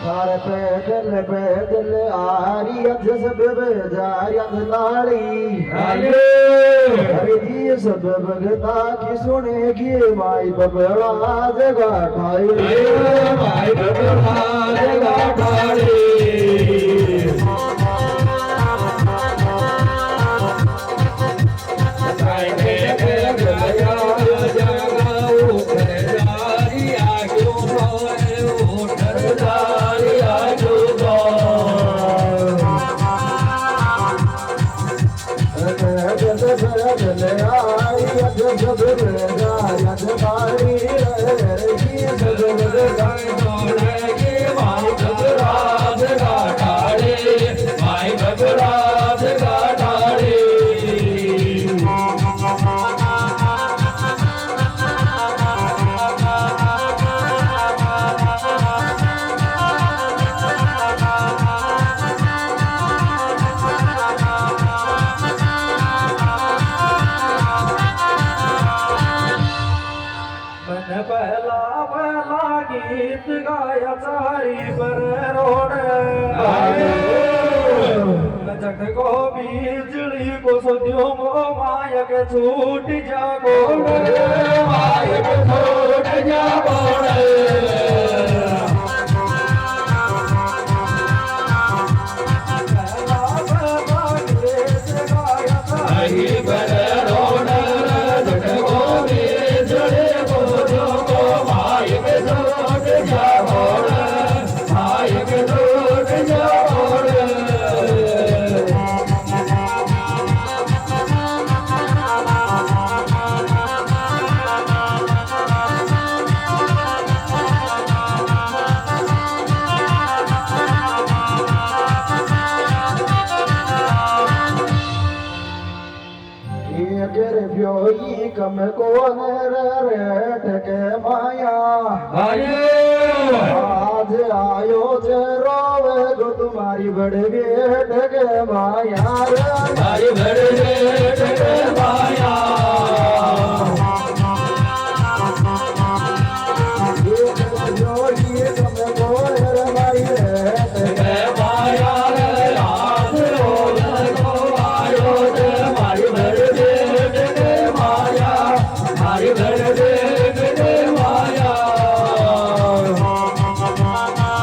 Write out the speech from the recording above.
थारे पैदल आरी अज सब बजारी अंधलाड़ी अरे जी सब भगता की सुनेगी माई बबड़ा जगा ठाई माई बबड़ा जगा ठाई गीत गाया चारी पर रोड जट को बिजली को सदियों को मायक छूट जा गोड़ मायक छूट जा गोड़ कम कौन रेट के माया आज आयो जे रोवे गो तुम्हारी बड़े बेट के माया तुम्हारी बड़े